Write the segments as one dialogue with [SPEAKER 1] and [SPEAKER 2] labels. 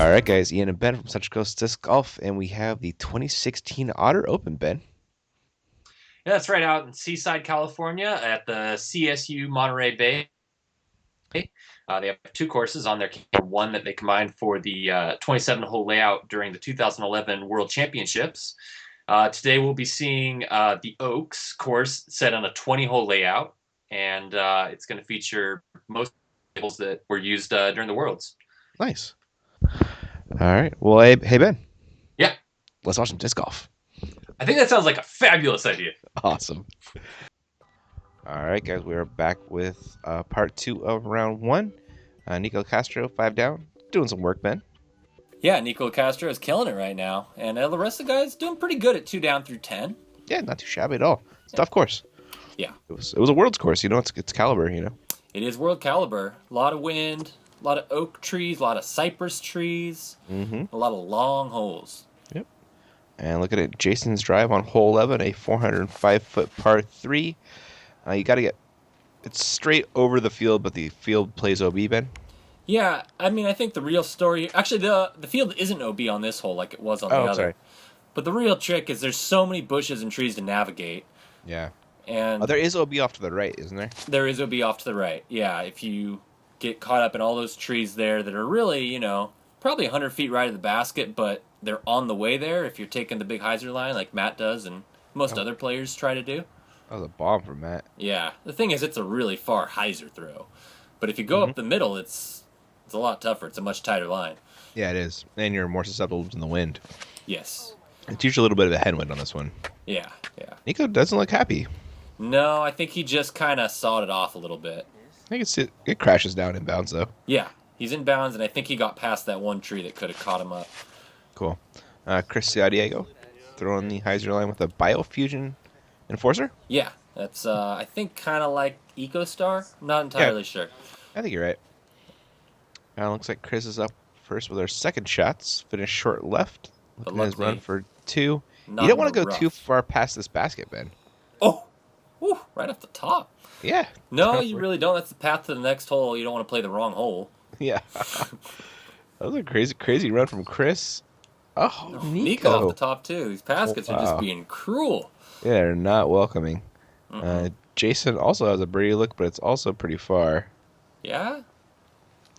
[SPEAKER 1] All right, guys. Ian and Ben from Central Coast Disc Golf, and we have the 2016 Otter Open, Ben.
[SPEAKER 2] Yeah, that's right out in Seaside, California at the CSU Monterey Bay. They have two courses on their one that they combined for the 27-hole layout during the 2011 World Championships. Today we'll be seeing the Oaks course set on a 20-hole layout, and it's going to feature most tables that were used during the Worlds.
[SPEAKER 1] Nice. All right. Well, hey Ben.
[SPEAKER 2] Yeah,
[SPEAKER 1] Let's watch some disc golf.
[SPEAKER 2] I think that sounds like a fabulous idea.
[SPEAKER 1] Awesome. All right, guys. We are back with part 2 of round 1. Nico Castro, 5 down, doing some work, Ben.
[SPEAKER 3] Yeah, Nico Castro is killing it right now, and the rest of the guys doing pretty good at 2 down through 10.
[SPEAKER 1] Yeah, not too shabby at all. It's a tough course.
[SPEAKER 3] Yeah,
[SPEAKER 1] it was a Worlds course. It's caliber.
[SPEAKER 3] It is world caliber. A lot of wind, a lot of oak trees, a lot of cypress trees, a lot of long holes.
[SPEAKER 1] Yep. And look at it. Jason's drive on hole 11, a 405-foot par 3. You got to get it's straight over the field, but the field plays OB, Ben.
[SPEAKER 3] Yeah, I mean, I think the real story... Actually, the field isn't OB on this hole like it was on the other.
[SPEAKER 1] Sorry.
[SPEAKER 3] But the real trick is there's so many bushes and trees to navigate.
[SPEAKER 1] Yeah.
[SPEAKER 3] And
[SPEAKER 1] there is OB off to the right, isn't there?
[SPEAKER 3] There is OB off to the right, yeah. If you get caught up in all those trees there that are really, probably 100 feet right of the basket, but they're on the way there if you're taking the big hyzer line like Matt does and most other players try to do.
[SPEAKER 1] That was a bomb from Matt.
[SPEAKER 3] Yeah. The thing is, it's a really far hyzer throw. But if you go up the middle, it's a lot tougher. It's a much tighter line.
[SPEAKER 1] Yeah, it is. And you're more susceptible to the wind.
[SPEAKER 3] Yes.
[SPEAKER 1] It's usually a little bit of a headwind on this one.
[SPEAKER 3] Yeah.
[SPEAKER 1] Nico doesn't look happy.
[SPEAKER 3] No, I think he just kind of sawed it off a little bit.
[SPEAKER 1] I think it crashes down inbounds, though.
[SPEAKER 3] Yeah. He's inbounds, and I think he got past that one tree that could have caught him up.
[SPEAKER 1] Cool. Chris Diego throwing the hyzer line with a Biofusion Enforcer?
[SPEAKER 3] Yeah. That's, I think, kind of like EcoStar. I'm not entirely sure.
[SPEAKER 1] I think you're right. Looks like Chris is up first with our second shots. Finished short left. Looking at his run for 2. You don't want to go too far past this basket, Ben.
[SPEAKER 3] Oh! Whew, right off the top.
[SPEAKER 1] Yeah.
[SPEAKER 3] No, you really don't. That's the path to the next hole. You don't want to play the wrong hole.
[SPEAKER 1] Yeah. That was a crazy run from Chris. Oh,
[SPEAKER 3] Nico off the top, too. These baskets are just being cruel.
[SPEAKER 1] Yeah, they're not welcoming. Jason also has a birdie look, but it's also pretty far.
[SPEAKER 3] Yeah?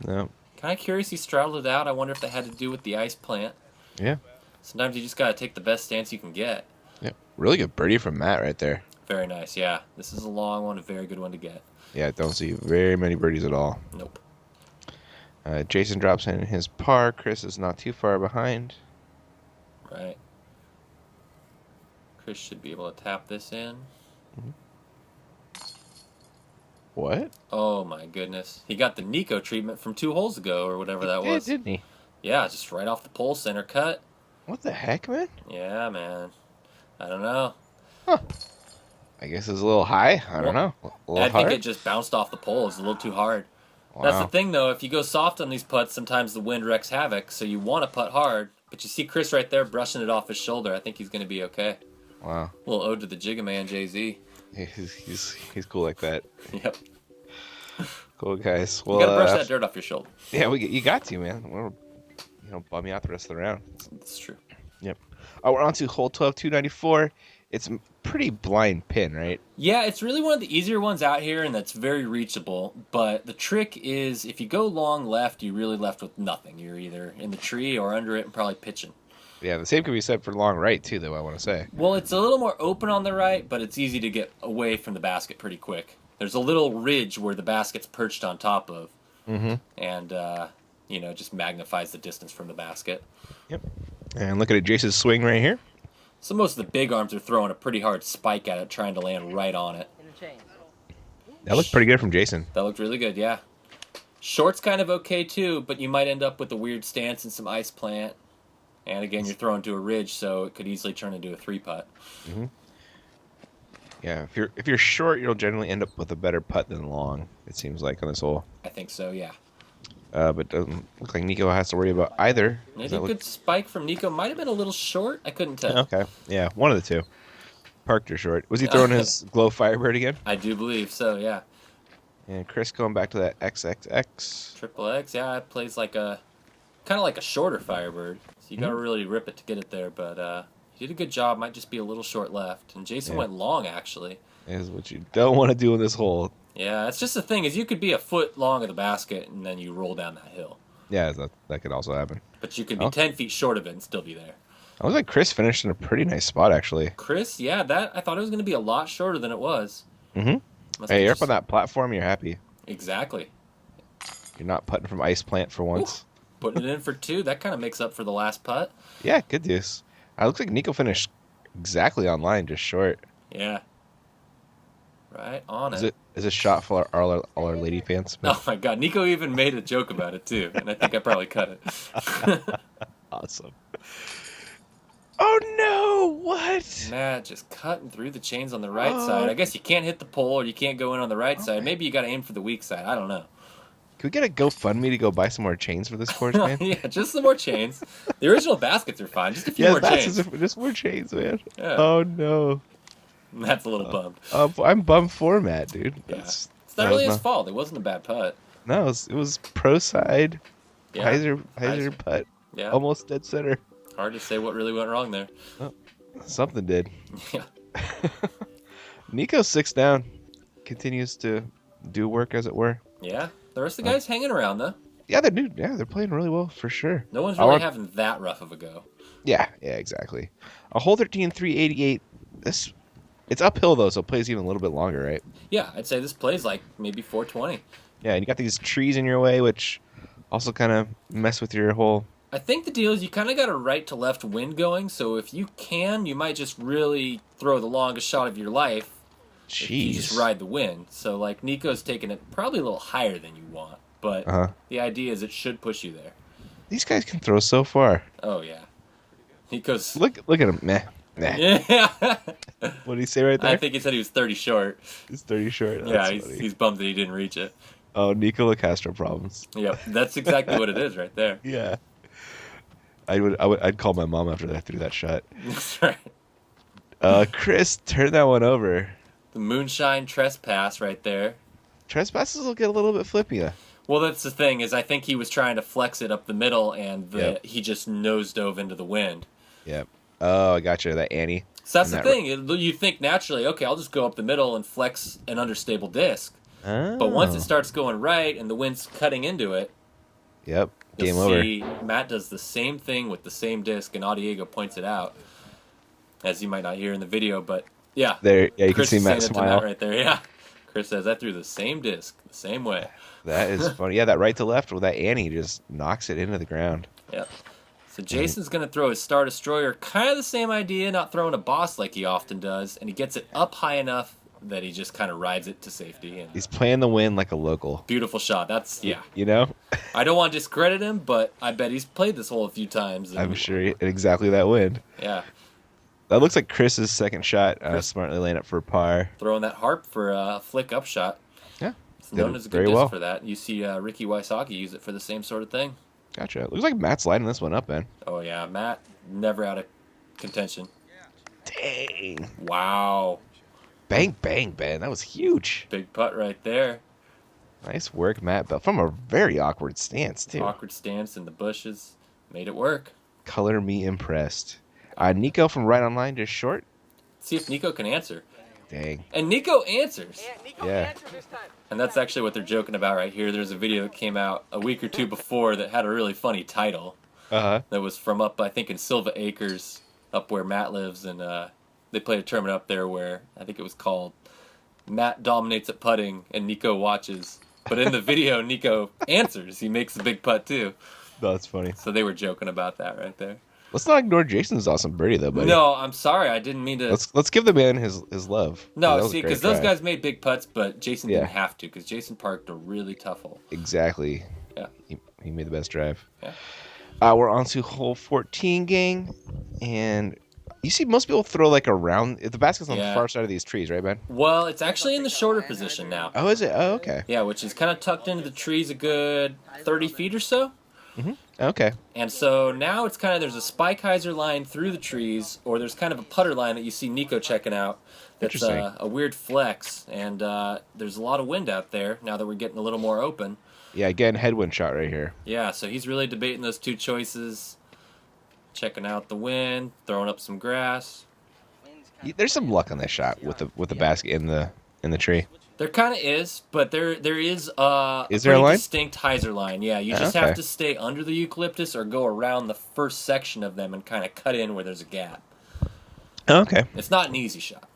[SPEAKER 1] No.
[SPEAKER 3] Kind of curious he straddled it out. I wonder if that had to do with the ice plant.
[SPEAKER 1] Yeah.
[SPEAKER 3] Sometimes you just got to take the best stance you can get.
[SPEAKER 1] Yeah. Really good birdie from Matt right there.
[SPEAKER 3] Very nice, yeah. This is a long one, a very good one to get.
[SPEAKER 1] Yeah, don't see very many birdies at all.
[SPEAKER 3] Nope.
[SPEAKER 1] Jason drops in his par. Chris is not too far behind.
[SPEAKER 3] Right. Chris should be able to tap this in.
[SPEAKER 1] What?
[SPEAKER 3] Oh, my goodness. He got the Nico treatment from 2 holes ago, or whatever that was.
[SPEAKER 1] Didn't he?
[SPEAKER 3] Yeah, just right off the pole, center cut.
[SPEAKER 1] What the heck, man?
[SPEAKER 3] Yeah, man. I don't know.
[SPEAKER 1] Huh. I guess it's a little high. I don't know.
[SPEAKER 3] I think it just bounced off the pole. It's a little too hard. Wow. That's the thing, though. If you go soft on these putts, sometimes the wind wrecks havoc, so you want to putt hard. But you see Chris right there brushing it off his shoulder. I think he's going to be okay.
[SPEAKER 1] Wow.
[SPEAKER 3] A little ode to the Jigga Man, Jay-Z.
[SPEAKER 1] He's cool like that.
[SPEAKER 3] Yep.
[SPEAKER 1] Cool, guys. Well,
[SPEAKER 3] you got to brush that dirt off your shoulder.
[SPEAKER 1] Yeah, you got to, man. Bum you out the rest of the round.
[SPEAKER 3] That's true.
[SPEAKER 1] Yep. We're on to hole 12, 294. It's a pretty blind pin, right?
[SPEAKER 3] Yeah, it's really one of the easier ones out here, and that's very reachable. But the trick is, if you go long left, you're really left with nothing. You're either in the tree or under it and probably pitching.
[SPEAKER 1] Yeah, the same can be said for long right, too, though, I want to say.
[SPEAKER 3] Well, it's a little more open on the right, but it's easy to get away from the basket pretty quick. There's a little ridge where the basket's perched on top of. And, just magnifies the distance from the basket.
[SPEAKER 1] Yep. And look at it, Jason's swing right here.
[SPEAKER 3] So most of the big arms are throwing a pretty hard spike at it, trying to land right on it.
[SPEAKER 1] That looked pretty good from Jason.
[SPEAKER 3] That looked really good, yeah. Short's kind of okay, too, but you might end up with a weird stance and some ice plant. And again, you're throwing to a ridge, so it could easily turn into a 3-putt.
[SPEAKER 1] Yeah, if you're short, you'll generally end up with a better putt than long, it seems like, on this hole.
[SPEAKER 3] I think so, yeah.
[SPEAKER 1] But doesn't look like Nico has to worry about either.
[SPEAKER 3] Maybe a good spike from Nico. Might have been a little short. I couldn't tell.
[SPEAKER 1] Okay, yeah, one of the two. Parked or short. Was he throwing his Glow Firebird again?
[SPEAKER 3] I do believe so, yeah.
[SPEAKER 1] And Chris going back to that XXX.
[SPEAKER 3] Triple X, yeah. It plays like a kind of like a shorter Firebird, so you got to really rip it to get it there. But you did a good job. Might just be a little short left. And Jason went long, actually.
[SPEAKER 1] Is what you don't want to do in this hole.
[SPEAKER 3] Yeah, it's just the thing is you could be a foot long of the basket and then you roll down that hill.
[SPEAKER 1] Yeah, that could also happen.
[SPEAKER 3] But you could be 10 feet short of it and still be there.
[SPEAKER 1] I was like Chris finished in a pretty nice spot, actually.
[SPEAKER 3] Chris, yeah, I thought it was going to be a lot shorter than it was.
[SPEAKER 1] Mm-hmm. Hey, you're up on that platform, you're happy.
[SPEAKER 3] Exactly.
[SPEAKER 1] You're not putting from ice plant for once.
[SPEAKER 3] Ooh, putting it in for 2, that kind of makes up for the last putt.
[SPEAKER 1] Yeah, good news. It looks like Nico finished exactly on line, just short.
[SPEAKER 3] Yeah. Right on it.
[SPEAKER 1] Is it shot for all our lady fans?
[SPEAKER 3] Oh my god, Nico even made a joke about it too, and I think I probably cut it.
[SPEAKER 1] Awesome. Oh no, what?
[SPEAKER 3] Matt just cutting through the chains on the right side. I guess you can't hit the pole or you can't go in on the right side. Maybe you got to aim for the weak side. I don't know.
[SPEAKER 1] Can we get a GoFundMe to go buy some more chains for this course, man?
[SPEAKER 3] Yeah, just some more chains. The original baskets are fine. Just a few more chains.
[SPEAKER 1] Just more chains, man.
[SPEAKER 3] Yeah.
[SPEAKER 1] Oh no.
[SPEAKER 3] Matt's a little bummed.
[SPEAKER 1] I'm bummed for Matt, dude.
[SPEAKER 3] Yeah. It's not really his fault. It wasn't a bad putt.
[SPEAKER 1] No, it was pro side.
[SPEAKER 3] Yeah.
[SPEAKER 1] Hyzer putt.
[SPEAKER 3] Yeah.
[SPEAKER 1] Almost dead center.
[SPEAKER 3] Hard to say what really went wrong there.
[SPEAKER 1] Oh, something did.
[SPEAKER 3] Yeah.
[SPEAKER 1] Nico 6 down. Continues to do work, as it were.
[SPEAKER 3] Yeah. The rest of the guys hanging around, though.
[SPEAKER 1] Yeah, they're playing really well, for sure.
[SPEAKER 3] No one's really having that rough of a go.
[SPEAKER 1] Yeah, exactly. A hole 13, 388. It's uphill, though, so it plays even a little bit longer, right?
[SPEAKER 3] Yeah, I'd say this plays like maybe 420.
[SPEAKER 1] Yeah, and you got these trees in your way, which also kind of mess with your whole...
[SPEAKER 3] I think the deal is you kind of got a right to left wind going, so if you can, you might just really throw the longest shot of your life.
[SPEAKER 1] Jeez.
[SPEAKER 3] If you just ride the wind. So, like, Nico's taking it probably a little higher than you want, but the idea is it should push you there.
[SPEAKER 1] These guys can throw so far.
[SPEAKER 3] Oh, yeah. Nico's...
[SPEAKER 1] Look at him. Meh.
[SPEAKER 3] Yeah.
[SPEAKER 1] What did he say right there?
[SPEAKER 3] I think he said he was 30 short.
[SPEAKER 1] He's 30 short.
[SPEAKER 3] Yeah, he's bummed that he didn't reach it.
[SPEAKER 1] Oh, Nico Castro problems.
[SPEAKER 3] Yep, that's exactly what it is right there.
[SPEAKER 1] Yeah. I'd call my mom after I threw that shot.
[SPEAKER 3] That's right.
[SPEAKER 1] Chris, turn that one over.
[SPEAKER 3] The moonshine trespass right there.
[SPEAKER 1] Trespasses will get a little bit flippy, though.
[SPEAKER 3] Well, that's the thing, is I think he was trying to flex it up the middle, and he just nose dove into the wind.
[SPEAKER 1] Yep. Oh, I got you. That Annie.
[SPEAKER 3] So that's the thing. You think naturally, okay, I'll just go up the middle and flex an understable disc.
[SPEAKER 1] Oh.
[SPEAKER 3] But once it starts going right and the wind's cutting into it,
[SPEAKER 1] yep, game
[SPEAKER 3] you'll
[SPEAKER 1] over.
[SPEAKER 3] see Matt does the same thing with the same disc, and Audiego points it out, as you might not hear in the video, but yeah.
[SPEAKER 1] There, yeah, you
[SPEAKER 3] Chris
[SPEAKER 1] can see Matt
[SPEAKER 3] is saying it to
[SPEAKER 1] smile
[SPEAKER 3] Matt right there, yeah. Chris says, I threw the same disc, the same way.
[SPEAKER 1] That is funny. Yeah, that right to left with that Annie just knocks it into the ground.
[SPEAKER 3] Yep. So Jason's going to throw his Star Destroyer, kind of the same idea, not throwing a boss like he often does, and he gets it up high enough that he just kind of rides it to safety. And
[SPEAKER 1] he's playing the wind like a local.
[SPEAKER 3] Beautiful shot. That's, yeah.
[SPEAKER 1] You know?
[SPEAKER 3] I don't want to discredit him, but I bet he's played this hole a few times. And,
[SPEAKER 1] I'm sure exactly that wind.
[SPEAKER 3] Yeah.
[SPEAKER 1] That looks like Chris's second shot, smartly laying up for par.
[SPEAKER 3] Throwing that harp for a flick up shot.
[SPEAKER 1] Yeah.
[SPEAKER 3] It's known as a good disc for that. You see Ricky Wysocki use it for the same sort of thing.
[SPEAKER 1] Gotcha. Looks like Matt's lining this one up, man.
[SPEAKER 3] Oh, yeah. Matt, never out of contention.
[SPEAKER 1] Dang.
[SPEAKER 3] Wow.
[SPEAKER 1] Bang, bang, bang. That was huge.
[SPEAKER 3] Big putt right there.
[SPEAKER 1] Nice work, Matt Bell. From a very awkward stance, too.
[SPEAKER 3] Awkward stance in the bushes. Made it work.
[SPEAKER 1] Color me impressed. Nico from right on line, just short.
[SPEAKER 3] See if Nico can answer.
[SPEAKER 1] Dang.
[SPEAKER 3] And Nico answers.
[SPEAKER 1] Yeah.
[SPEAKER 3] And that's actually what they're joking about right here. There's a video that came out a week or two before that had a really funny title.
[SPEAKER 1] Uh-huh.
[SPEAKER 3] That was from up, I think, in Silva Acres, up where Matt lives. And they played a tournament up there where I think it was called Matt Dominates at Putting and Nico Watches. But in the video, Nico answers. He makes the big putt, too.
[SPEAKER 1] That's funny.
[SPEAKER 3] So they were joking about that right there.
[SPEAKER 1] Let's not ignore Jason's awesome birdie, though, buddy.
[SPEAKER 3] No, I'm sorry. I didn't mean to.
[SPEAKER 1] Let's give the man his love.
[SPEAKER 3] No, see, because those guys made big putts, but Jason didn't have to, because Jason parked a really tough hole.
[SPEAKER 1] Exactly.
[SPEAKER 3] Yeah.
[SPEAKER 1] He made the best drive.
[SPEAKER 3] Yeah.
[SPEAKER 1] We're on to hole 14, gang. And you see most people throw like around. The basket's on the far side of these trees, right, man?
[SPEAKER 3] Well, it's actually in the shorter position now.
[SPEAKER 1] Oh, is it? Oh, okay.
[SPEAKER 3] Yeah, which is kind of tucked into the trees a good 30 feet or so.
[SPEAKER 1] Mm-hmm. Okay.
[SPEAKER 3] And so now it's kind of, there's a spike hyzer line through the trees, or there's kind of a putter line that you see Nico checking out. That's a weird flex, and there's a lot of wind out there now that we're getting a little more open.
[SPEAKER 1] Yeah, again, headwind shot right here.
[SPEAKER 3] Yeah, so he's really debating those two choices. Checking out the wind, throwing up some grass.
[SPEAKER 1] There's some luck on this shot with the basket in the tree.
[SPEAKER 3] There kind of is, but there is a
[SPEAKER 1] Is there a line?
[SPEAKER 3] distinct hyzer line. Yeah, you just have to stay under the eucalyptus or go around the first section of them and kind of cut in where there's a gap.
[SPEAKER 1] Okay.
[SPEAKER 3] It's not an easy shot.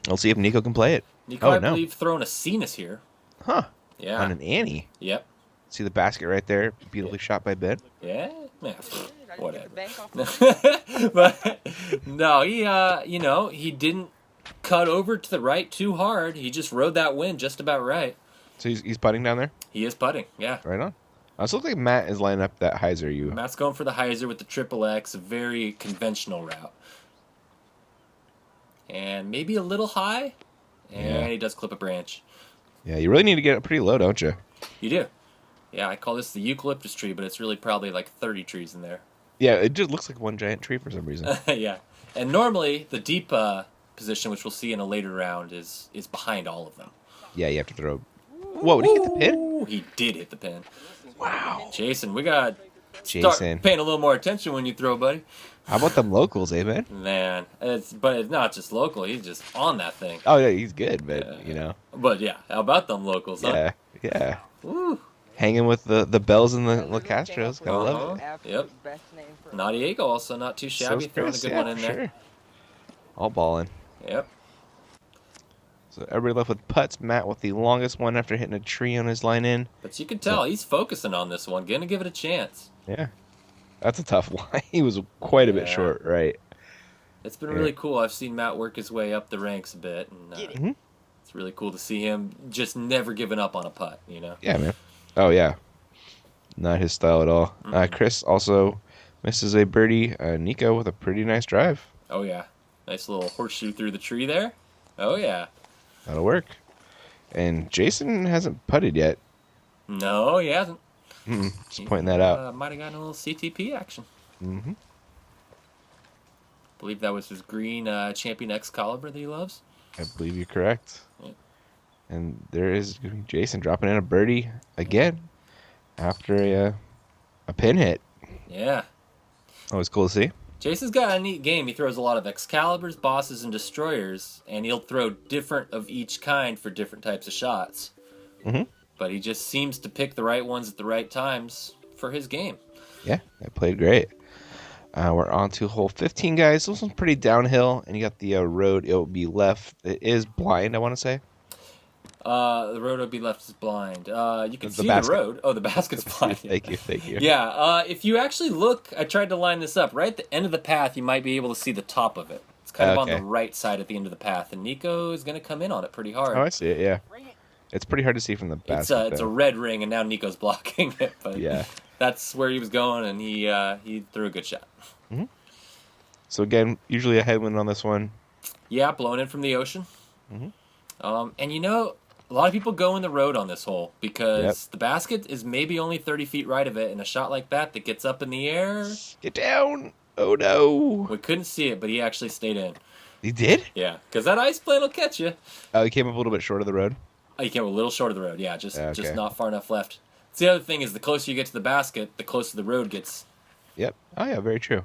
[SPEAKER 1] We'll see if Nico can play it.
[SPEAKER 3] Nico, I believe, throwing a Cenas here.
[SPEAKER 1] Huh.
[SPEAKER 3] Yeah.
[SPEAKER 1] On an Annie.
[SPEAKER 3] Yep.
[SPEAKER 1] See the basket right there? Beautifully shot by Ben.
[SPEAKER 3] Yeah. Whatever. But no, he didn't cut over to the right too hard. He just rode that wind just about right.
[SPEAKER 1] So he's putting down there?
[SPEAKER 3] He is putting, yeah.
[SPEAKER 1] Right on. I also think Matt is lining up that hyzer.
[SPEAKER 3] Matt's going for the hyzer with the triple X, a very conventional route. And maybe a little high. And he does clip a branch.
[SPEAKER 1] Yeah, you really need to get it pretty low, don't you?
[SPEAKER 3] You do. Yeah, I call this the eucalyptus tree, but it's really probably like 30 trees in there.
[SPEAKER 1] Yeah, it just looks like one giant tree for some reason.
[SPEAKER 3] Yeah. And normally, the deep position, which we'll see in a later round, is behind all of them.
[SPEAKER 1] Yeah, you have to throw... Whoa, did he hit the pin?
[SPEAKER 3] He did hit the pin.
[SPEAKER 1] Wow.
[SPEAKER 3] Jason, we got to start paying a little more attention when you throw, buddy.
[SPEAKER 1] How about them locals, eh, man?
[SPEAKER 3] Man, it's not just local. He's just on that thing.
[SPEAKER 1] Oh, yeah, he's good, but, you know.
[SPEAKER 3] But, yeah, how about them locals, huh?
[SPEAKER 1] Yeah.
[SPEAKER 3] Woo.
[SPEAKER 1] Hanging with the bells and the Castros. Gotta love it.
[SPEAKER 3] Yep. Nadiego also not too shabby. Throwing a good one in there.
[SPEAKER 1] Sure. All balling.
[SPEAKER 3] Yep.
[SPEAKER 1] So everybody left with putts. Matt with the longest one after hitting a tree on his line in.
[SPEAKER 3] But you can tell he's focusing on this one. Gonna give it a chance.
[SPEAKER 1] Yeah. That's a tough one. He was quite a bit short, right?
[SPEAKER 3] It's been really cool. I've seen Matt work his way up the ranks a bit. And, it's really cool to see him just never giving up on a putt, you know?
[SPEAKER 1] Yeah, man. Oh, yeah. Not his style at all. Chris also misses a birdie. Nico with a pretty nice drive.
[SPEAKER 3] Oh, yeah. Nice little horseshoe through the tree there. Oh, yeah.
[SPEAKER 1] That'll work. And Jason hasn't putted yet.
[SPEAKER 3] No, he hasn't.
[SPEAKER 1] Just pointing that out.
[SPEAKER 3] Might have gotten a little CTP action.
[SPEAKER 1] Mm-hmm.
[SPEAKER 3] I believe that was his green Champion X caliber that he loves.
[SPEAKER 1] I believe you're correct.
[SPEAKER 3] Yeah.
[SPEAKER 1] And there is Jason dropping in a birdie again after a pin hit.
[SPEAKER 3] Yeah.
[SPEAKER 1] Always cool to see.
[SPEAKER 3] Jason's got a neat game. He throws a lot of Excaliburs, Bosses, and Destroyers, and he'll throw different of each kind for different types of shots. But he just seems to pick the right ones at the right times for his game.
[SPEAKER 1] Yeah, that played great. We're on to hole 15, guys. This one's pretty downhill, and you got the road. It will be left. It is blind, I want to say.
[SPEAKER 3] The road will be left is blind. You can see the road. Oh, the basket's blind.
[SPEAKER 1] Thank you.
[SPEAKER 3] Yeah, if you actually look, I tried to line this up. Right at the end of the path, you might be able to see the top of it. It's kind of on the right side at the end of the path, and Nico is going to come in on it pretty hard.
[SPEAKER 1] Oh, I see it, yeah. It's pretty hard to see from the basket.
[SPEAKER 3] It's a red ring, and now Nico's blocking it. But
[SPEAKER 1] yeah.
[SPEAKER 3] That's where he was going, and he threw a good shot.
[SPEAKER 1] So again, usually a headwind on this one.
[SPEAKER 3] Yeah, blowing in from the ocean. And you know, a lot of people go in the road on this hole because the basket is maybe only 30 feet right of it, and a shot like that gets up in the air.
[SPEAKER 1] Get down! Oh no!
[SPEAKER 3] We couldn't see it, but he actually stayed in.
[SPEAKER 1] He did?
[SPEAKER 3] Yeah, because that ice plane will catch you.
[SPEAKER 1] Oh, he came up a little bit short of the road?
[SPEAKER 3] Oh, he came a little short of the road, yeah, just not far enough left. So the other thing is the closer you get to the basket, the closer the road gets.
[SPEAKER 1] Yep. Oh, yeah, very true.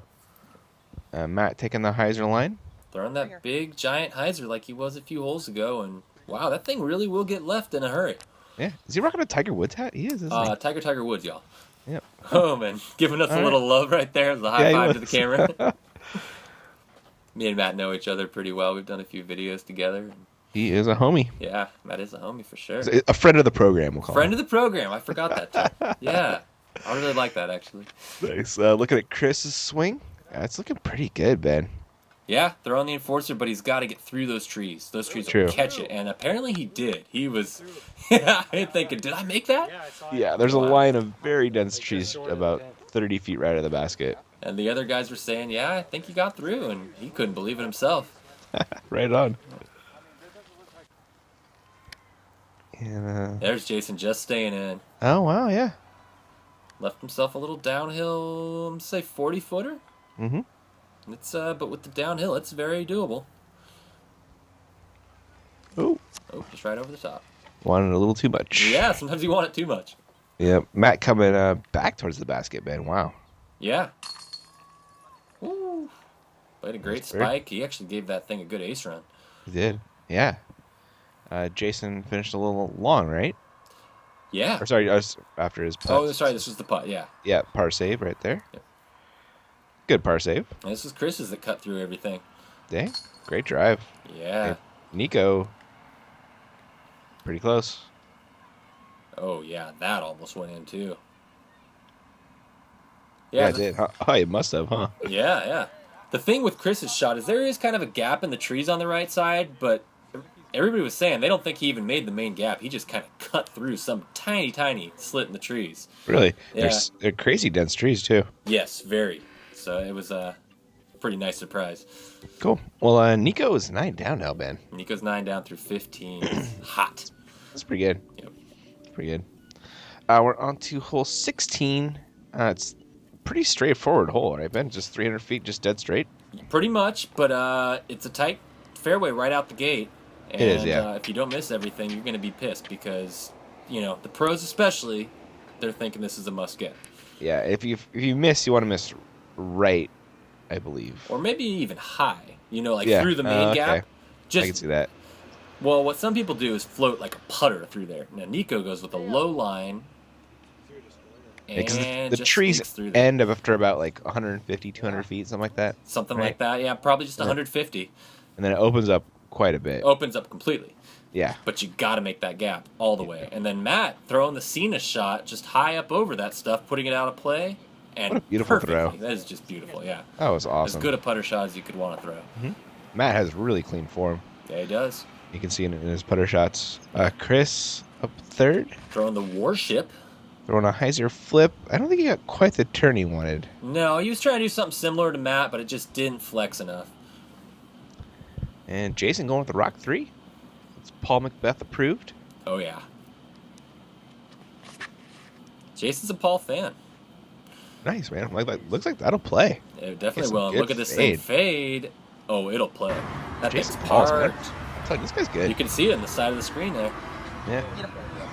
[SPEAKER 1] Matt taking the hyzer line.
[SPEAKER 3] Throwing that big, giant hyzer like he was a few holes ago, and wow, that thing really will get left in a hurry.
[SPEAKER 1] Yeah. Is he rocking a Tiger Woods hat? He is, isn't he?
[SPEAKER 3] Tiger Woods, y'all.
[SPEAKER 1] Yep.
[SPEAKER 3] Oh, man. Giving us a little love right there. The high five to the camera. Me and Matt know each other pretty well. We've done a few videos together.
[SPEAKER 1] He is a homie.
[SPEAKER 3] Yeah, Matt is a homie for sure.
[SPEAKER 1] A friend of the program, we'll call him.
[SPEAKER 3] Friend of the program. I forgot that too. Yeah. I really like that, actually.
[SPEAKER 1] Nice. Looking at Chris's swing. It's looking pretty good, Ben.
[SPEAKER 3] Yeah, throwing the enforcer, but he's got to get through those trees. Those trees will catch it, and apparently he did. He was thinking, did I make that?
[SPEAKER 1] Yeah, there's a line of very dense trees about 30 feet right of the basket.
[SPEAKER 3] And the other guys were saying, yeah, I think he got through, and he couldn't believe it himself.
[SPEAKER 1] Right on. And,
[SPEAKER 3] there's Jason just staying in.
[SPEAKER 1] Oh, wow, yeah.
[SPEAKER 3] Left himself a little downhill, say 40-footer.
[SPEAKER 1] Mm-hmm.
[SPEAKER 3] It's but with the downhill, it's very doable.
[SPEAKER 1] Oh,
[SPEAKER 3] just right over the top.
[SPEAKER 1] Wanted a little too much.
[SPEAKER 3] Yeah, sometimes you want it too much.
[SPEAKER 1] Yep. Matt coming back towards the basket, man. Wow.
[SPEAKER 3] Yeah. Ooh. Played a great spike. He actually gave that thing a good ace run.
[SPEAKER 1] He did. Yeah. Jason finished a little long, right?
[SPEAKER 3] Yeah.
[SPEAKER 1] Or sorry, after his putt.
[SPEAKER 3] Oh, sorry, this was the putt, yeah.
[SPEAKER 1] Yeah, par save right there.
[SPEAKER 3] Yep.
[SPEAKER 1] Good par save.
[SPEAKER 3] And this was Chris's that cut through everything.
[SPEAKER 1] Dang. Great drive.
[SPEAKER 3] Yeah.
[SPEAKER 1] And Nico, pretty close.
[SPEAKER 3] Oh, yeah, that almost went in, too.
[SPEAKER 1] Yeah, it did. Oh, it must have, huh?
[SPEAKER 3] Yeah, yeah. The thing with Chris's shot is there is kind of a gap in the trees on the right side, but everybody was saying they don't think he even made the main gap. He just kind of cut through some tiny, tiny slit in the trees.
[SPEAKER 1] Really?
[SPEAKER 3] Yeah.
[SPEAKER 1] They're crazy dense trees, too.
[SPEAKER 3] Yes, very. So it was a pretty nice surprise.
[SPEAKER 1] Cool. Well, Nico is 9 down now, Ben.
[SPEAKER 3] Nico's 9 down through 15. Hot.
[SPEAKER 1] That's pretty good.
[SPEAKER 3] Yep.
[SPEAKER 1] Pretty good. We're on to hole 16. It's pretty straightforward hole, right, Ben? Just 300 feet, just dead straight?
[SPEAKER 3] Pretty much, but it's a tight fairway right out the gate. And,
[SPEAKER 1] it is, yeah.
[SPEAKER 3] If you don't miss everything, you're going to be pissed because, the pros especially, they're thinking this is a must-get.
[SPEAKER 1] Yeah, if you miss, you want to miss right, I believe.
[SPEAKER 3] Or maybe even high, through the main gap.
[SPEAKER 1] I can see that.
[SPEAKER 3] Well, what some people do is float like a putter through there. Now, Nico goes with a low line. And
[SPEAKER 1] the trees end after about like 150, 200 feet, something like that.
[SPEAKER 3] Something like that, yeah. Probably just 150.
[SPEAKER 1] And then it opens up quite a bit.
[SPEAKER 3] Opens up completely.
[SPEAKER 1] Yeah.
[SPEAKER 3] But you got to make that gap all the way. And then Matt throwing the Cena shot just high up over that stuff, putting it out of play. And
[SPEAKER 1] what a beautiful throw.
[SPEAKER 3] That is just beautiful, yeah.
[SPEAKER 1] That was awesome.
[SPEAKER 3] As good a putter shot as you could want to throw.
[SPEAKER 1] Mm-hmm. Matt has really clean form.
[SPEAKER 3] Yeah, he does.
[SPEAKER 1] You can see it in his putter shots. Chris up third.
[SPEAKER 3] Throwing the Warship.
[SPEAKER 1] Throwing a hyzer flip. I don't think he got quite the turn he wanted.
[SPEAKER 3] No, he was trying to do something similar to Matt, but it just didn't flex enough.
[SPEAKER 1] And Jason going with the rock 3. It's Paul Macbeth approved.
[SPEAKER 3] Oh, yeah. Jason's a Paul fan.
[SPEAKER 1] Nice, man. Looks like that'll play.
[SPEAKER 3] It definitely will. Look at this thing fade. Oh, it'll play. That
[SPEAKER 1] Jason's
[SPEAKER 3] thing's parked.
[SPEAKER 1] This guy's good.
[SPEAKER 3] You can see it on the side of the screen there.
[SPEAKER 1] Yeah.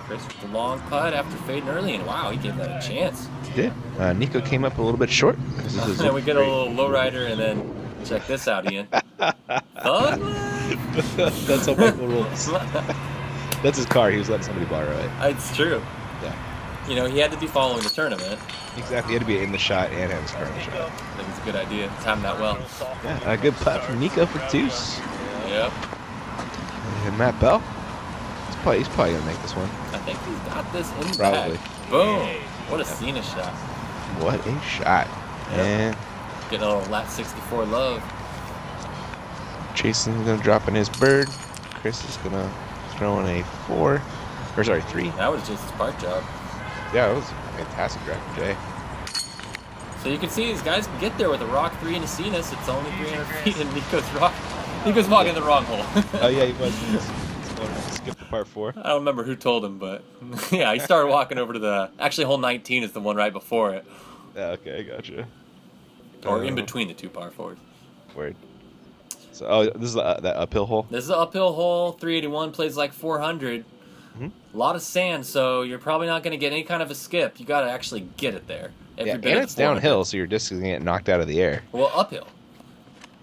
[SPEAKER 3] Chris with the long putt after fading early, and wow, he gave that a chance.
[SPEAKER 1] He did. Nico came up a little bit short.
[SPEAKER 3] Then we get a little lowrider, and then check this out, Ian.
[SPEAKER 1] That's how Michael rolls. That's his car. He was letting somebody borrow it.
[SPEAKER 3] It's true.
[SPEAKER 1] Yeah.
[SPEAKER 3] He had to be following the tournament.
[SPEAKER 1] Exactly. He had to be in the shot and have his car in the shot.
[SPEAKER 3] I think it's a good idea. Timed that well.
[SPEAKER 1] Yeah. A good putt from Nico for deuce.
[SPEAKER 3] Yep.
[SPEAKER 1] And Matt Bell. He's probably going to make this one.
[SPEAKER 3] I think he's got this in the
[SPEAKER 1] Probably.
[SPEAKER 3] bag. Boom. What a Cena shot.
[SPEAKER 1] What a shot.
[SPEAKER 3] Yep.
[SPEAKER 1] And
[SPEAKER 3] getting a little lap 64 love.
[SPEAKER 1] Jason's going to drop in his bird. Chris is going to throw in a 4. Or sorry, 3.
[SPEAKER 3] That was Jason's park job.
[SPEAKER 1] Yeah, it was a fantastic drive from Jay.
[SPEAKER 3] So you can see these guys can get there with a rock 3 and a Cenas. It's only 300 feet, and Nico's walking the wrong hole.
[SPEAKER 1] Oh, yeah, he was. Skip the part 4.
[SPEAKER 3] I don't remember who told him, but yeah, he started walking over to actually hole 19 is the one right before it.
[SPEAKER 1] Yeah, okay, I gotcha.
[SPEAKER 3] Or in between the 2 par 4s.
[SPEAKER 1] Word. So, this is that uphill hole?
[SPEAKER 3] This is an uphill hole. 381 plays like 400.
[SPEAKER 1] Mm-hmm.
[SPEAKER 3] A lot of sand, so you're probably not going to get any kind of a skip. You got to actually get it there.
[SPEAKER 1] Yeah, and it's downhill, so your disc is going to get knocked out of the air.
[SPEAKER 3] Well, uphill.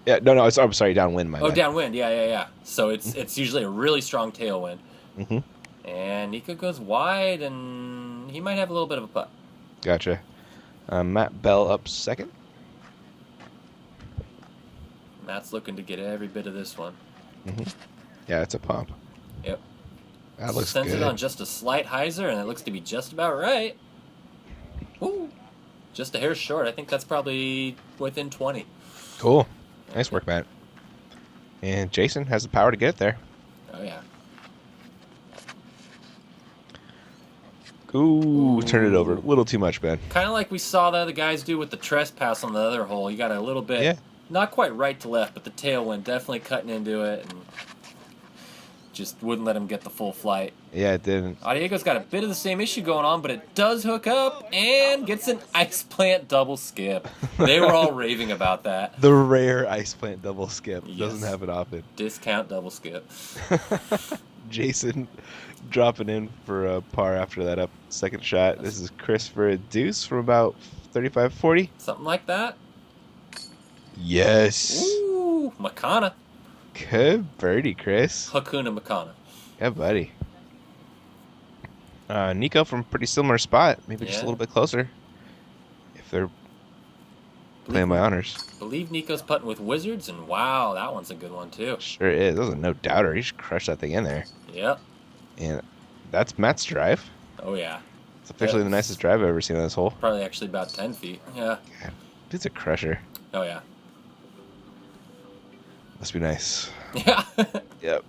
[SPEAKER 1] Yeah, no, I'm sorry, downwind, my bad.
[SPEAKER 3] Downwind, yeah. So it's usually a really strong tailwind.
[SPEAKER 1] Mm-hmm.
[SPEAKER 3] And Nico goes wide, and he might have a little bit of a putt.
[SPEAKER 1] Gotcha. Matt Bell up second.
[SPEAKER 3] Matt's looking to get every bit of this one.
[SPEAKER 1] Mm-hmm. Yeah, it's a pump.
[SPEAKER 3] Yep.
[SPEAKER 1] That looks
[SPEAKER 3] Sends
[SPEAKER 1] good.
[SPEAKER 3] it on just a slight hyzer, and it looks to be just about right. Woo! Just a hair short. I think that's probably within 20.
[SPEAKER 1] Cool. Nice work, Matt. And Jason has the power to get it there.
[SPEAKER 3] Oh, yeah.
[SPEAKER 1] Ooh, turn it over. A little too much, Ben.
[SPEAKER 3] Kind of like we saw the other guys do with the trespass on the other hole. You got a little bit, not quite right to left, but the tailwind definitely cutting into it and just wouldn't let him get the full flight.
[SPEAKER 1] Yeah, it didn't.
[SPEAKER 3] Diego's got a bit of the same issue going on, but it does hook up and gets an ice plant double skip. They were all raving about that.
[SPEAKER 1] The rare ice plant double skip.
[SPEAKER 3] Yes.
[SPEAKER 1] Doesn't happen often.
[SPEAKER 3] Discount double skip.
[SPEAKER 1] Jason dropping in for a par after that up second shot. This is Chris for a deuce from about 35, 40.
[SPEAKER 3] Something like that.
[SPEAKER 1] Yes.
[SPEAKER 3] Ooh, Makana.
[SPEAKER 1] Good birdie, Chris.
[SPEAKER 3] Hakuna Makana.
[SPEAKER 1] Yeah, buddy. Nico from a pretty similar spot. Maybe just a little bit closer. If they're playing my honors.
[SPEAKER 3] I believe Nico's putting with Wizards, and wow, that one's a good one, too.
[SPEAKER 1] Sure is. That was a no-doubter. He should crush that thing in there.
[SPEAKER 3] Yep.
[SPEAKER 1] And that's Matt's drive.
[SPEAKER 3] Oh, yeah.
[SPEAKER 1] It's officially the nicest drive I've ever seen on this hole.
[SPEAKER 3] Probably actually about 10 feet. Yeah.
[SPEAKER 1] God, dude's a crusher.
[SPEAKER 3] Oh, yeah.
[SPEAKER 1] Must be nice.
[SPEAKER 3] Yeah.
[SPEAKER 1] Yep.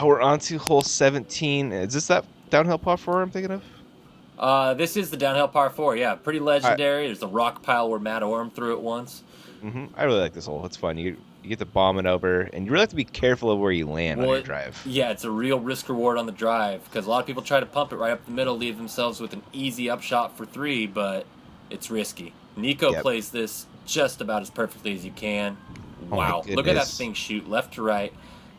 [SPEAKER 1] We're on to hole 17. Is this that downhill par 4 I'm thinking of?
[SPEAKER 3] This is the downhill par 4. Yeah, pretty legendary. There's a rock pile where Matt Oram threw it once.
[SPEAKER 1] I really like this hole. It's fun. You get to bomb it over, and you really have to be careful of where you land on your drive.
[SPEAKER 3] Yeah, it's a real risk reward on the drive because a lot of people try to pump it right up the middle, leave themselves with an easy upshot for 3, but it's risky. Nico plays this just about as perfectly as you can. Wow, look at that thing shoot left to right,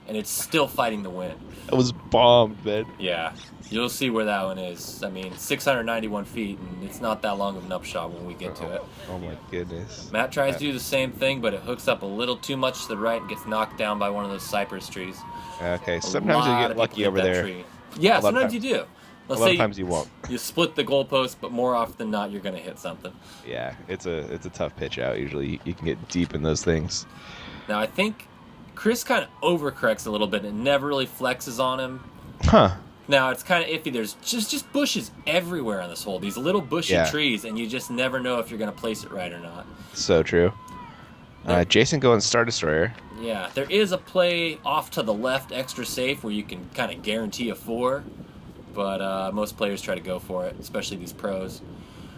[SPEAKER 3] and it's still fighting the wind.
[SPEAKER 1] It was bombed, man.
[SPEAKER 3] Yeah, you'll see where that one is. I mean, 691 feet, and it's not that long of an upshot when we get to it.
[SPEAKER 1] Oh my goodness.
[SPEAKER 3] Matt tries to do the same thing, but it hooks up a little too much to the right and gets knocked down by one of those cypress trees.
[SPEAKER 1] Okay, sometimes you get lucky over there.
[SPEAKER 3] Tree. Yeah, sometimes you do.
[SPEAKER 1] Let's say times you won't.
[SPEAKER 3] You split the goalpost, but more often than not, you're going to hit something.
[SPEAKER 1] Yeah, it's a tough pitch out. Usually, you can get deep in those things.
[SPEAKER 3] Now, I think Chris kind of overcorrects a little bit and never really flexes on him.
[SPEAKER 1] Huh.
[SPEAKER 3] Now, it's kind of iffy. There's just bushes everywhere on this hole. These little bushy trees, and you just never know if you're going to place it right or not.
[SPEAKER 1] So true. Jason going Star Destroyer.
[SPEAKER 3] Yeah, there is a play off to the left extra safe where you can kind of guarantee a 4. But most players try to go for it, especially these pros.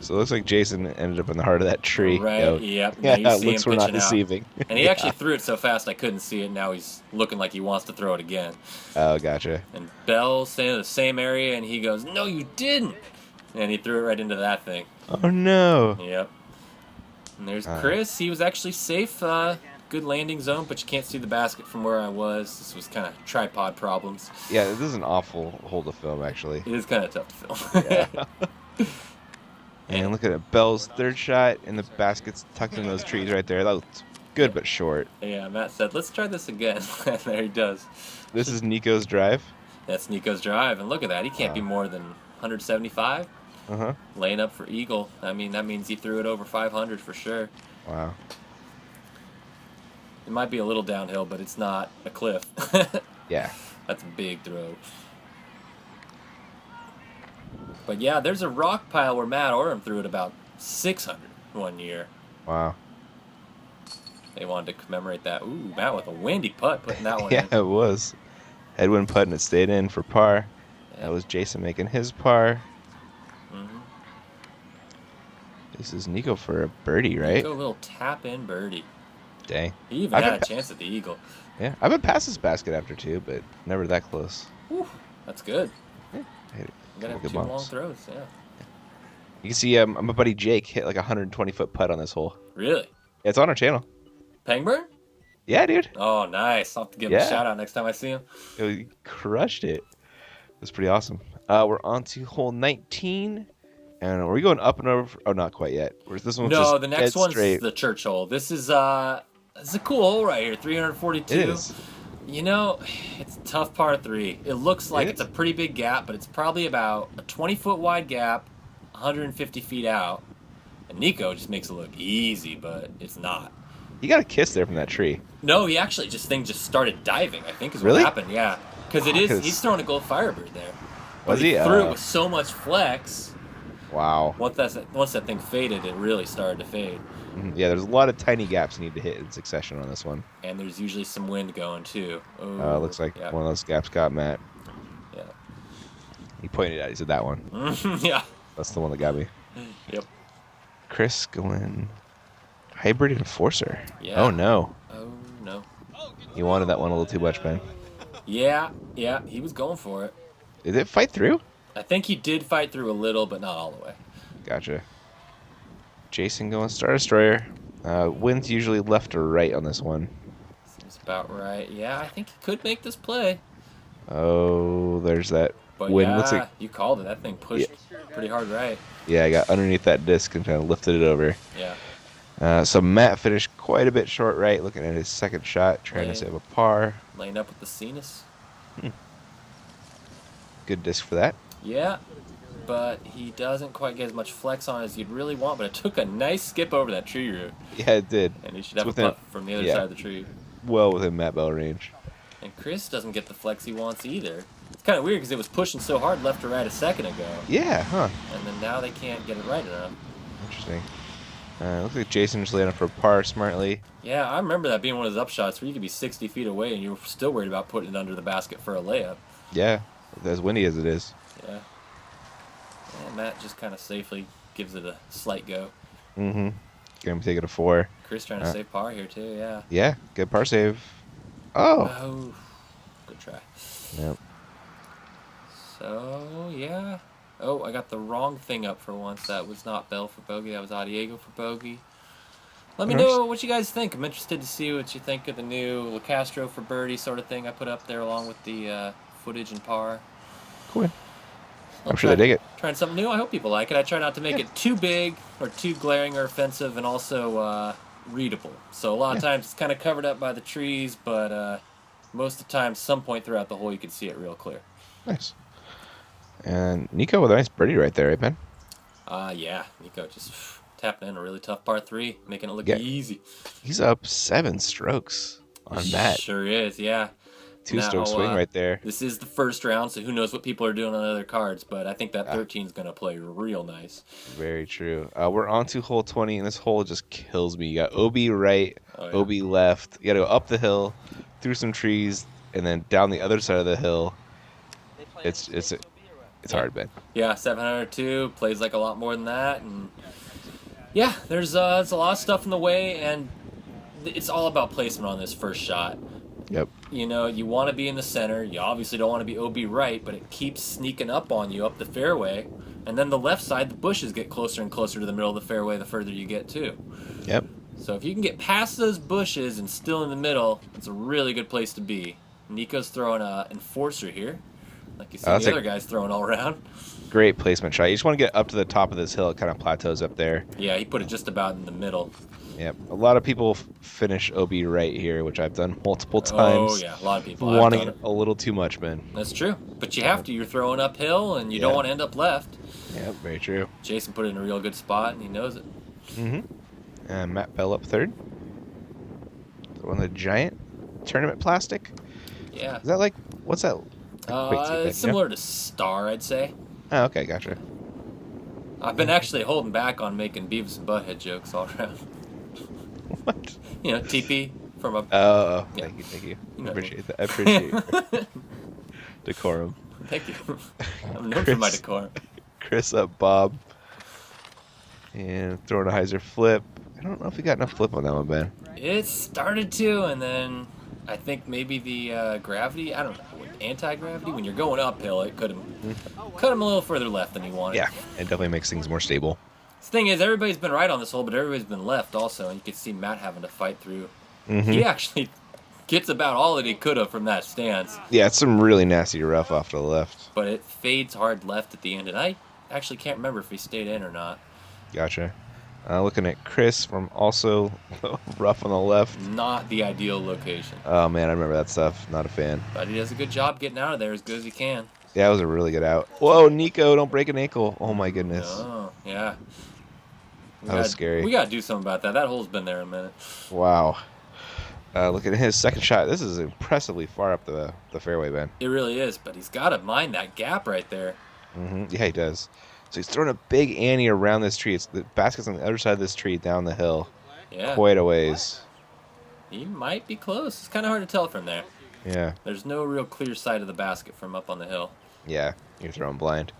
[SPEAKER 1] So it looks like Jason ended up in the heart of that tree.
[SPEAKER 3] Right, yep.
[SPEAKER 1] Yeah, looks were not deceiving.
[SPEAKER 3] And he actually threw it so fast I couldn't see it. Now he's looking like he wants to throw it again.
[SPEAKER 1] Oh, gotcha.
[SPEAKER 3] And Bell's staying in the same area, and he goes, "No, you didn't!" And he threw it right into that thing.
[SPEAKER 1] Oh, no.
[SPEAKER 3] Yep. And there's Chris. He was actually safe. Good landing zone, but you can't see the basket from where I was. This was kind of tripod problems.
[SPEAKER 1] Yeah, this is an awful hole to film, actually.
[SPEAKER 3] It is kind of tough to film.
[SPEAKER 1] Yeah. And look at it. Bell's third shot, and the basket's tucked in those trees right there. That looked good, but short.
[SPEAKER 3] Yeah, Matt said, let's try this again. And there he does.
[SPEAKER 1] This is Nico's drive?
[SPEAKER 3] That's Nico's drive, and look at that. He can't be more than 175.
[SPEAKER 1] Uh-huh.
[SPEAKER 3] Laying up for eagle. I mean, that means he threw it over 500 for sure.
[SPEAKER 1] Wow.
[SPEAKER 3] It might be a little downhill, but it's not a cliff.
[SPEAKER 1] Yeah.
[SPEAKER 3] That's a big throw. But yeah, there's a rock pile where Matt Oram threw it about 600 one year.
[SPEAKER 1] Wow.
[SPEAKER 3] They wanted to commemorate that. Ooh, Matt with a windy putt putting that one
[SPEAKER 1] in. Yeah, it was. Headwind putt and it stayed in for par. Yeah. That was Jason making his par.
[SPEAKER 3] Mm-hmm.
[SPEAKER 1] This is Nico for a birdie, right?
[SPEAKER 3] Nico, a little tap-in birdie.
[SPEAKER 1] Dang.
[SPEAKER 3] He even had a chance at the eagle.
[SPEAKER 1] Yeah, I've been past this basket after 2, but never that close.
[SPEAKER 3] Whew, that's good.
[SPEAKER 1] Yeah,
[SPEAKER 3] you gotta have 2 long throws, yeah.
[SPEAKER 1] You can see my buddy Jake hit like a 120-foot putt on this hole.
[SPEAKER 3] Really?
[SPEAKER 1] Yeah, it's on our channel.
[SPEAKER 3] Pangburn?
[SPEAKER 1] Yeah, dude.
[SPEAKER 3] Oh, nice. I'll have to give him a shout out next time I see him.
[SPEAKER 1] He crushed it. It was pretty awesome. We're on to hole 19. And are we going up and over? Oh, not quite yet. Where's this one?
[SPEAKER 3] No, the next one's the church hole. This is a cool hole right here, 342.
[SPEAKER 1] It is.
[SPEAKER 3] You know, it's a tough par 3. It looks like it's a pretty big gap, but it's probably about a 20-foot wide gap, 150 feet out. And Nico just makes it look easy, but it's not.
[SPEAKER 1] You got a kiss there from that tree.
[SPEAKER 3] No, he actually just started diving, I think is what happened, yeah. Because he's throwing a gold Firebird there.
[SPEAKER 1] Was he?
[SPEAKER 3] Threw it with so much flex.
[SPEAKER 1] Wow.
[SPEAKER 3] Once that thing faded, it really started to fade.
[SPEAKER 1] Mm-hmm. Yeah, there's a lot of tiny gaps you need to hit in succession on this one.
[SPEAKER 3] And there's usually some wind going, too.
[SPEAKER 1] Looks like one of those gaps got Matt.
[SPEAKER 3] Yeah.
[SPEAKER 1] He pointed at it. He said that one.
[SPEAKER 3] Yeah.
[SPEAKER 1] That's the one that got me.
[SPEAKER 3] Yep.
[SPEAKER 1] Chris going Hybrid Enforcer.
[SPEAKER 3] Yeah.
[SPEAKER 1] Oh, no.
[SPEAKER 3] Oh, no.
[SPEAKER 1] He wanted that one a little too much, man.
[SPEAKER 3] Yeah, he was going for it.
[SPEAKER 1] Did it fight through?
[SPEAKER 3] I think he did fight through a little, but not all the way.
[SPEAKER 1] Gotcha. Jason going Star Destroyer. Wind's usually left or right on this one.
[SPEAKER 3] Seems about right. Yeah, I think he could make this play.
[SPEAKER 1] Oh, there's that
[SPEAKER 3] But
[SPEAKER 1] wind.
[SPEAKER 3] yeah,
[SPEAKER 1] Looks like
[SPEAKER 3] you called it. That thing pushed pretty hard right.
[SPEAKER 1] Yeah, I got underneath that disc and kind of lifted it over.
[SPEAKER 3] Yeah.
[SPEAKER 1] So Matt finished quite a bit short right, looking at his second shot, trying to save a par.
[SPEAKER 3] Laying up with the Cenas.
[SPEAKER 1] Good disc for that.
[SPEAKER 3] Yeah, but he doesn't quite get as much flex on as you'd really want, but it took a nice skip over that tree root.
[SPEAKER 1] Yeah, it did.
[SPEAKER 3] And he should have a putt from the other side of the tree.
[SPEAKER 1] Well within Matt Bell range.
[SPEAKER 3] And Chris doesn't get the flex he wants either. It's kind of weird because it was pushing so hard left to right a second ago.
[SPEAKER 1] Yeah, huh.
[SPEAKER 3] And then now they can't get it right enough.
[SPEAKER 1] Interesting. Looks like Jason just landed for a par smartly.
[SPEAKER 3] Yeah, I remember that being one of those upshots where you could be 60 feet away and you were still worried about putting it under the basket for a layup.
[SPEAKER 1] Yeah, as windy as it is.
[SPEAKER 3] Yeah. And Matt just kind of safely gives it a slight go.
[SPEAKER 1] Mm-hmm. Gonna take it a 4.
[SPEAKER 3] Chris trying to save par here too, yeah.
[SPEAKER 1] Yeah, good par save. Oh!
[SPEAKER 3] Good try.
[SPEAKER 1] Yep.
[SPEAKER 3] So, yeah. Oh, I got the wrong thing up for once. That was not Bell for bogey. That was Adiego for bogey. Let me know what you guys think. I'm interested to see what you think of the new La Castro for birdie sort of thing I put up there along with the footage and par.
[SPEAKER 1] Cool. I'm sure they dig it.
[SPEAKER 3] Trying something new. I hope people like it. I try not to make it too big or too glaring or offensive and also readable. So a lot of times it's kind of covered up by the trees, but most of the time, some point throughout the hole, you can see it real clear.
[SPEAKER 1] Nice. And Nico with a nice birdie right there, right, Ben?
[SPEAKER 3] Yeah. Nico just tapping in a really tough par 3, making it look easy.
[SPEAKER 1] He's up 7 strokes on that.
[SPEAKER 3] Sure is, yeah.
[SPEAKER 1] 2-stroke swing right there.
[SPEAKER 3] This is the first round, so who knows what people are doing on other cards, but I think that 13 is going to play real nice.
[SPEAKER 1] Very true. We're on to hole 20, and this hole just kills me. You got OB right, OB left. You got to go up the hill, through some trees, and then down the other side of the hill. It's hard, Ben.
[SPEAKER 3] Yeah, 702 plays like a lot more than that, and yeah, there's a lot of stuff in the way, and it's all about placement on this first shot.
[SPEAKER 1] Yep.
[SPEAKER 3] You know, you want to be in the center. You obviously don't want to be OB right, but it keeps sneaking up on you up the fairway. And then the left side, the bushes get closer and closer to the middle of the fairway the further you get too.
[SPEAKER 1] Yep.
[SPEAKER 3] So if you can get past those bushes and still in the middle, it's a really good place to be. Nico's throwing an enforcer here. Like you see the other guys throwing all around.
[SPEAKER 1] Great placement shot. You just want to get up to the top of this hill. It kind of plateaus up there.
[SPEAKER 3] Yeah, he put it just about in the middle.
[SPEAKER 1] Yep. A lot of people finish OB right here, which I've done multiple times.
[SPEAKER 3] Oh, yeah. A lot of people
[SPEAKER 1] wanting it a little too much, man.
[SPEAKER 3] That's true. But you have to. You're throwing uphill, and you don't want to end up left.
[SPEAKER 1] Yep, very true.
[SPEAKER 3] Jason put it in a real good spot, and he knows it.
[SPEAKER 1] Mm-hmm. And Matt Bell up 3rd. One of the giant tournament plastic.
[SPEAKER 3] Yeah.
[SPEAKER 1] Is that like, what's that?
[SPEAKER 3] It's similar to Star, I'd say.
[SPEAKER 1] Oh, okay, gotcha.
[SPEAKER 3] I've been actually holding back on making Beavis and Butthead jokes all around.
[SPEAKER 1] What?
[SPEAKER 3] You know, TP from a...
[SPEAKER 1] Oh, thank you. I appreciate that. I appreciate it. Decorum.
[SPEAKER 3] Thank you. I'm known for my decorum.
[SPEAKER 1] Chris up Bob. And throwing a hyzer flip. I don't know if we got enough flip on that one, Ben.
[SPEAKER 3] It started to, and then I think maybe the gravity, I don't know, anti-gravity, when you're going uphill, it cut him a little further left than he wanted.
[SPEAKER 1] Yeah, it definitely makes things more stable.
[SPEAKER 3] The thing is, everybody's been right on this hole, but everybody's been left also, and you can see Matt having to fight through.
[SPEAKER 1] Mm-hmm.
[SPEAKER 3] He actually gets about all that he could have from that stance.
[SPEAKER 1] Yeah, it's some really nasty rough off to the left.
[SPEAKER 3] But it fades hard left at the end, and I actually can't remember if he stayed in or not.
[SPEAKER 1] Gotcha. Looking at Chris from also rough on the left.
[SPEAKER 3] Not the ideal location.
[SPEAKER 1] Oh, man, I remember that stuff. Not a fan.
[SPEAKER 3] But he does a good job getting out of there as good as he can.
[SPEAKER 1] Yeah, that was a really good out. Whoa, Nico, don't break an ankle. Oh, my goodness.
[SPEAKER 3] Oh, yeah.
[SPEAKER 1] That was scary.
[SPEAKER 3] We got to do something about that. That hole's been there a minute.
[SPEAKER 1] Wow. Look at his second shot. This is impressively far up the fairway, Ben.
[SPEAKER 3] It really is, but he's got to mind that gap right there.
[SPEAKER 1] Mm-hmm. Yeah, he does. So he's throwing a big ante around this tree. The basket's on the other side of this tree down the hill.
[SPEAKER 3] Yeah.
[SPEAKER 1] Quite a ways.
[SPEAKER 3] He might be close. It's kind of hard to tell from there.
[SPEAKER 1] Yeah.
[SPEAKER 3] There's no real clear sight of the basket from up on the hill.
[SPEAKER 1] Yeah, you're throwing blind.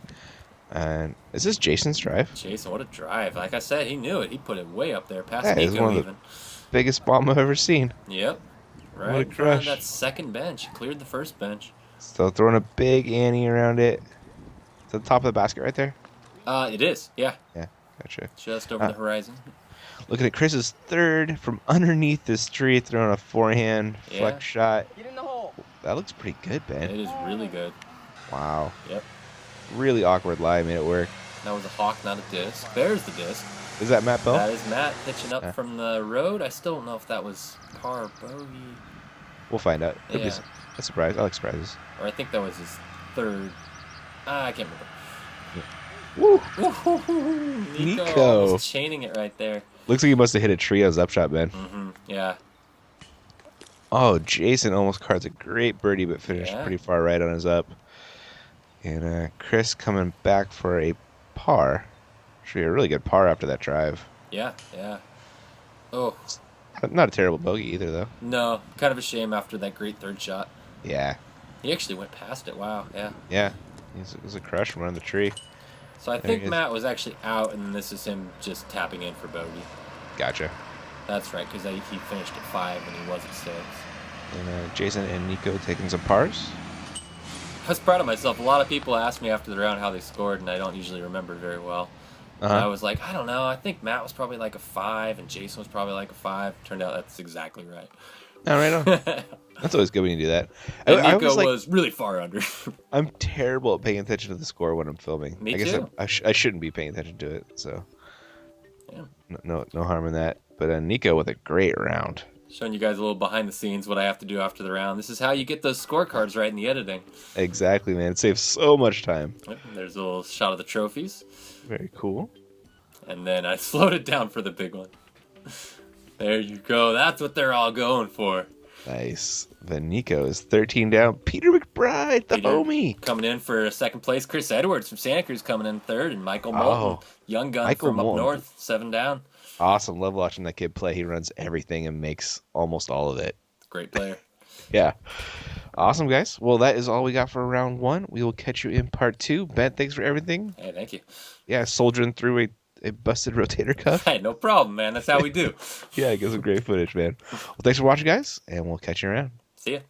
[SPEAKER 1] And is this Jason's drive?
[SPEAKER 3] Jason, what a drive. Like I said, he knew it. He put it way up there, past
[SPEAKER 1] It's
[SPEAKER 3] Nico
[SPEAKER 1] one of
[SPEAKER 3] even.
[SPEAKER 1] the biggest bomb I've ever seen.
[SPEAKER 3] Yep. Right
[SPEAKER 1] What a
[SPEAKER 3] in front of
[SPEAKER 1] crush.
[SPEAKER 3] that second bench. Cleared the first bench.
[SPEAKER 1] So throwing a big ante around it. To the top of the basket right there?
[SPEAKER 3] It is, yeah.
[SPEAKER 1] Yeah, gotcha.
[SPEAKER 3] Just over the horizon.
[SPEAKER 1] Looking at Chris's 3rd from underneath this tree, throwing a forehand flex shot.
[SPEAKER 4] Get in the hole.
[SPEAKER 1] That looks pretty good, Ben.
[SPEAKER 3] It is really good.
[SPEAKER 1] Wow.
[SPEAKER 3] Yep.
[SPEAKER 1] Really awkward lie made it work.
[SPEAKER 3] That was a hawk, not a disc. There's the disc.
[SPEAKER 1] Is that Matt Bell?
[SPEAKER 3] That is Matt pitching up from the road. I still don't know if that was par or bogey.
[SPEAKER 1] We'll find out. Could be
[SPEAKER 3] Yeah.
[SPEAKER 1] a surprise. I like surprises.
[SPEAKER 3] Or I think that was his third. I can't
[SPEAKER 1] Woo!
[SPEAKER 3] remember.
[SPEAKER 1] Nico.
[SPEAKER 3] was chaining it right there.
[SPEAKER 1] Looks like he must have hit a tree on his upshot, Ben.
[SPEAKER 3] Yeah.
[SPEAKER 1] Oh, Jason almost cards a great birdie, but finished pretty far right on his up. And Chris coming back for a par. Should be a really good par after that drive.
[SPEAKER 3] Yeah, yeah. Oh.
[SPEAKER 1] Not a terrible bogey either, though.
[SPEAKER 3] No, kind of a shame after that great third shot.
[SPEAKER 1] Yeah.
[SPEAKER 3] He actually went past it. Wow, yeah.
[SPEAKER 1] Yeah. It was a crush from around the tree.
[SPEAKER 3] So I think Matt was actually out, and this is him just tapping in for bogey.
[SPEAKER 1] Gotcha.
[SPEAKER 3] That's right, because he finished at 5 and he was at 6.
[SPEAKER 1] And Jason and Nico taking some pars.
[SPEAKER 3] I was proud of myself. A lot of people ask me after the round how they scored, and I don't usually remember very well. And I was like, I don't know. I think Matt was probably like a 5, and Jason was probably like a 5. Turned out that's exactly right.
[SPEAKER 1] Oh, right on. That's always good when you do that.
[SPEAKER 3] And Nico was really far under.
[SPEAKER 1] I'm terrible at paying attention to the score when I'm filming.
[SPEAKER 3] Me
[SPEAKER 1] I guess
[SPEAKER 3] too.
[SPEAKER 1] I shouldn't be paying attention to it. So
[SPEAKER 3] Yeah.
[SPEAKER 1] no harm in that. But Nico with a great round.
[SPEAKER 3] Showing you guys a little behind the scenes what I have to do after the round. This is how you get those scorecards right in the editing.
[SPEAKER 1] Exactly, man. It saves so much time.
[SPEAKER 3] There's a little shot of the trophies.
[SPEAKER 1] Very cool.
[SPEAKER 3] And then I slowed it down for the big one. There you go. That's what they're all going for.
[SPEAKER 1] Nice. Then Nico is 13 down. Peter McBride, the homie.
[SPEAKER 3] Coming in for second place. Chris Edwards from Santa Cruz coming in third. And Michael Moulton, young gun from up north, 7 down.
[SPEAKER 1] Awesome. Love watching that kid play. He runs everything and makes almost all of it.
[SPEAKER 3] Great player.
[SPEAKER 1] Yeah. Awesome, guys. Well, that is all we got for round 1. We will catch you in part 2. Ben, thanks for everything.
[SPEAKER 3] Hey, thank you.
[SPEAKER 1] Yeah, soldiering through a busted rotator cuff.
[SPEAKER 3] Hey, no problem, man. That's how we do.
[SPEAKER 1] Yeah, get some great footage, man. Well, thanks for watching, guys, and we'll catch you around.
[SPEAKER 3] See ya.